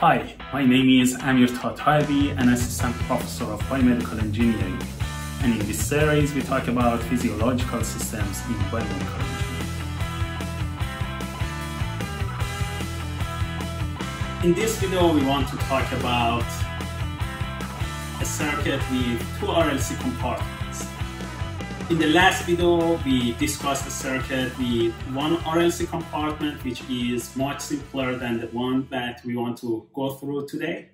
Hi, my name is Amir Tataevi, an assistant professor of biomedical engineering. And in this series, we talk about physiological systems in biomedical engineering. In this video, we want to talk about a circuit with two RLC compartments. In the last video, we discussed a circuit with one RLC compartment, which is much simpler than the one that we want to go through today.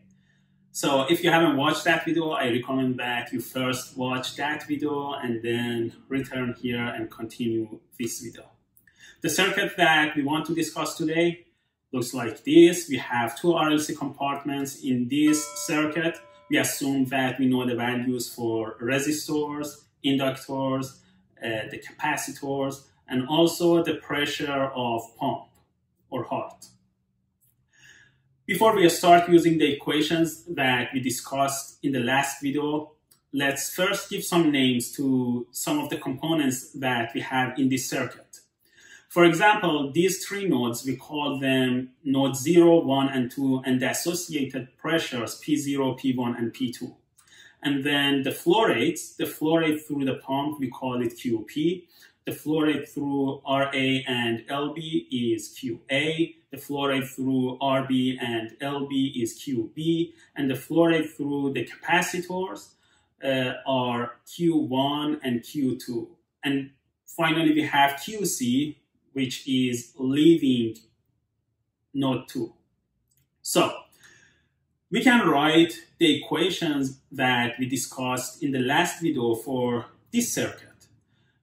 So if you haven't watched that video, I recommend that you first watch that video and then return here and continue this video. The circuit that we want to discuss today looks like this. We have two RLC compartments in this circuit. We assume that we know the values for resistors, inductors, the capacitors, and also the pressure of pump or heart. Before we start using the equations that we discussed in the last video, let's first give some names to some of the components that we have in this circuit. For example, these three nodes, we call them node 0, 1, and 2, and the associated pressures P0, P1, and P2. And then the flow rate through the pump, we call it QP. The flow rate through RA and LB is QA. The flow rate through RB and LB is QB. And the flow rate through the capacitors are Q1 and Q2. And finally, we have QC, which is leaving node 2. So we can write the equations that we discussed in the last video for this circuit.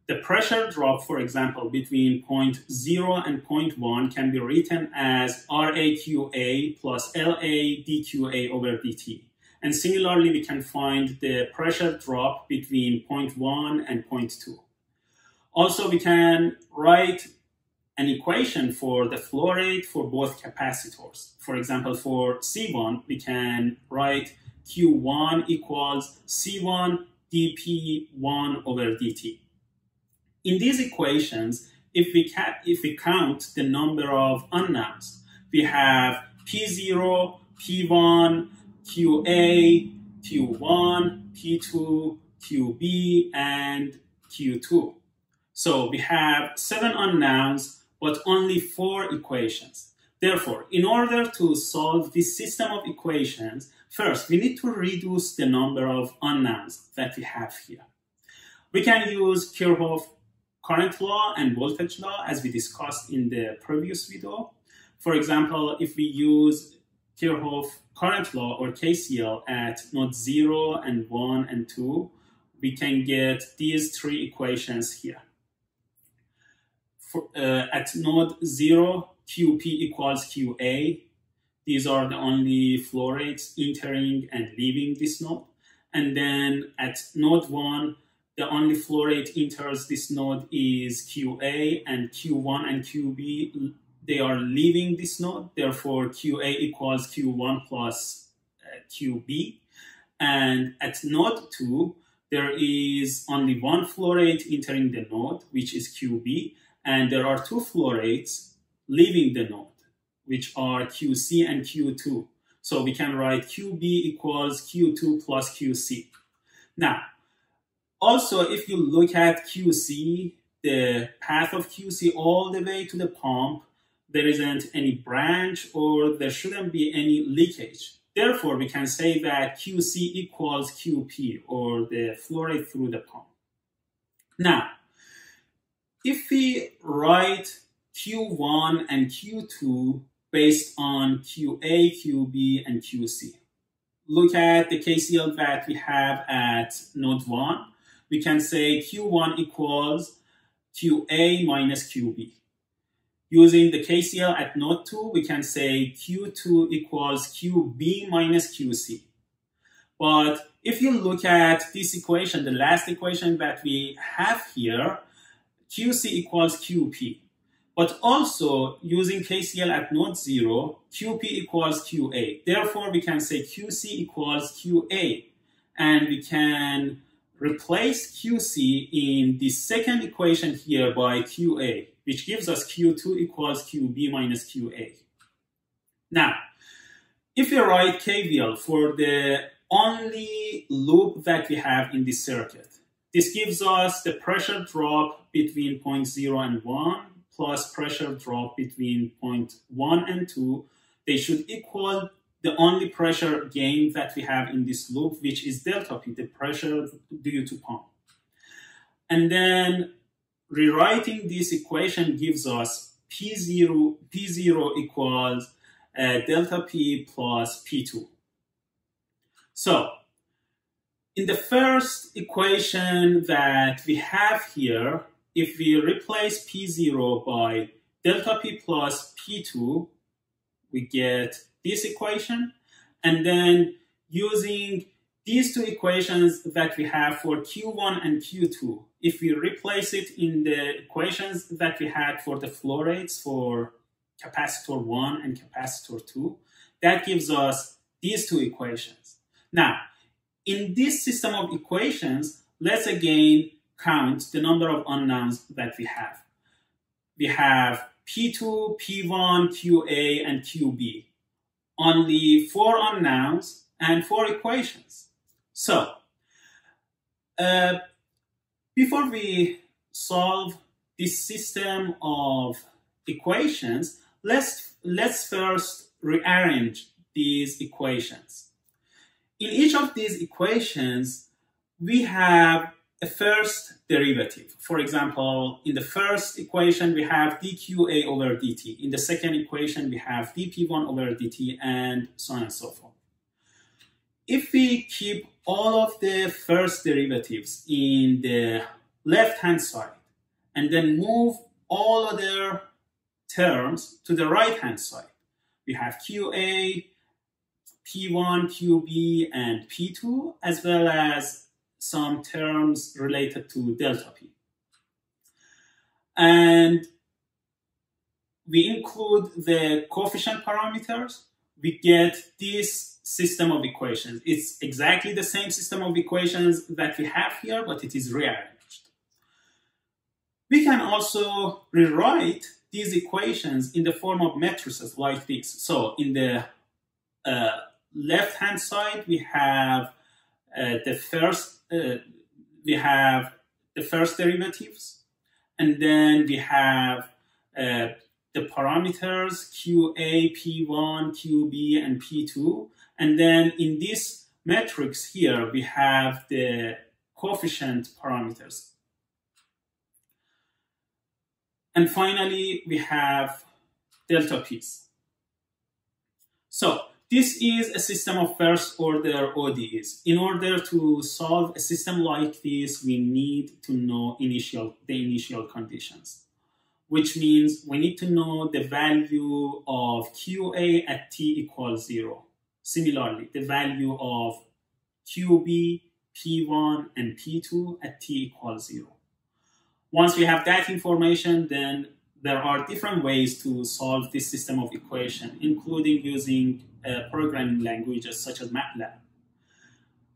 The pressure drop, for example, between point 0 and point 1 can be written as RAQA plus LA dQA over dt. And similarly, we can find the pressure drop between point 1 and point 2. Also, we can write an equation for the flow rate for both capacitors. For example, for C1, we can write Q1 equals C1 dP1 over dt. In these equations, if we count the number of unknowns, we have P0, P1, QA, Q1, P2, QB, and Q2. So we have 7 unknowns, but only 4 equations. Therefore, in order to solve this system of equations, first, we need to reduce the number of unknowns that we have here. We can use Kirchhoff's current law and voltage law as we discussed in the previous video. For example, if we use Kirchhoff's current law or KCL at node 0 and 1 and 2, we can get these 3 equations here. At node 0, QP equals QA. These are the only flow rates entering and leaving this node. And then at node 1, the only flow rate enters this node is QA, and Q1 and QB, they are leaving this node. Therefore, QA equals Q1 plus QB. And at node 2, there is only one flow rate entering the node, which is QB. And there are 2 flow rates leaving the node, which are QC and Q2. So we can write QB equals Q2 plus QC. Now, also, if you look at QC, the path of QC all the way to the pump, there isn't any branch or there shouldn't be any leakage. Therefore, we can say that QC equals QP, or the flow rate through the pump. Now, if we write Q1 and Q2 based on QA, QB, and QC, look at the KCL that we have at node 1. We can say Q1 equals QA minus QB. Using the KCL at node 2, we can say Q2 equals QB minus QC. But if you look at this equation, the last equation that we have here, QC equals QP. But also, using KCL at node 0, QP equals QA. Therefore, we can say QC equals QA. And we can replace QC in the second equation here by QA, which gives us Q2 equals QB minus QA. Now, If you write KVL for the only loop that we have in this circuit, this gives us the pressure drop between point 0 and 1 plus pressure drop between point 1 and 2. They should equal the only pressure gain that we have in this loop, which is delta P, the pressure due to pump. And then rewriting this equation gives us P0 equals delta P plus P2. So in the first equation that we have here, if we replace P0 by delta P plus P2, we get this equation. And then using these two equations that we have for Q1 and Q2, if we replace it in the equations that we had for the flow rates for capacitor 1 and capacitor 2, that gives us these two equations. Now, in this system of equations, let's again count the number of unknowns that we have. We have P2, P1, QA, and QB. Only 4 unknowns and 4 equations. So, before we solve this system of equations, let's first rearrange these equations. In each of these equations, we have a first derivative. For example, in the first equation, we have dqa over dt. In the second equation, we have dp1 over dt, and so on and so forth. If we keep all of the first derivatives in the left-hand side and then move all other terms to the right-hand side, we have QA, P1, QB, and P2, as well as some terms related to delta P. And we include the coefficient parameters, we get this system of equations. It's exactly the same system of equations that we have here, but it is rearranged. We can also rewrite these equations in the form of matrices like this. So in the left-hand side, we have the first derivatives, and then we have the parameters QA, P1, QB, and P2. And then in this matrix here, we have the coefficient parameters. And finally, we have delta P's. So this is a system of first order ODEs. In order to solve a system like this, we need to know the initial conditions, which means we need to know the value of QA at t equals 0. Similarly, the value of QB, P1, and P2 at t equals 0. Once we have that information, then there are different ways to solve this system of equation, including using programming languages such as MATLAB.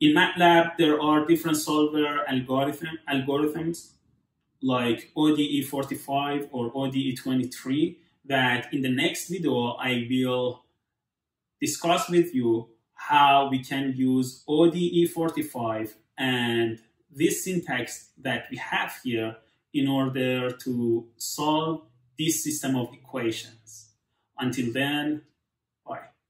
In MATLAB, there are different solver algorithms like ODE45 or ODE23 that in the next video I will discuss with you how we can use ODE45 and this syntax that we have here in order to solve this system of equations. Until then,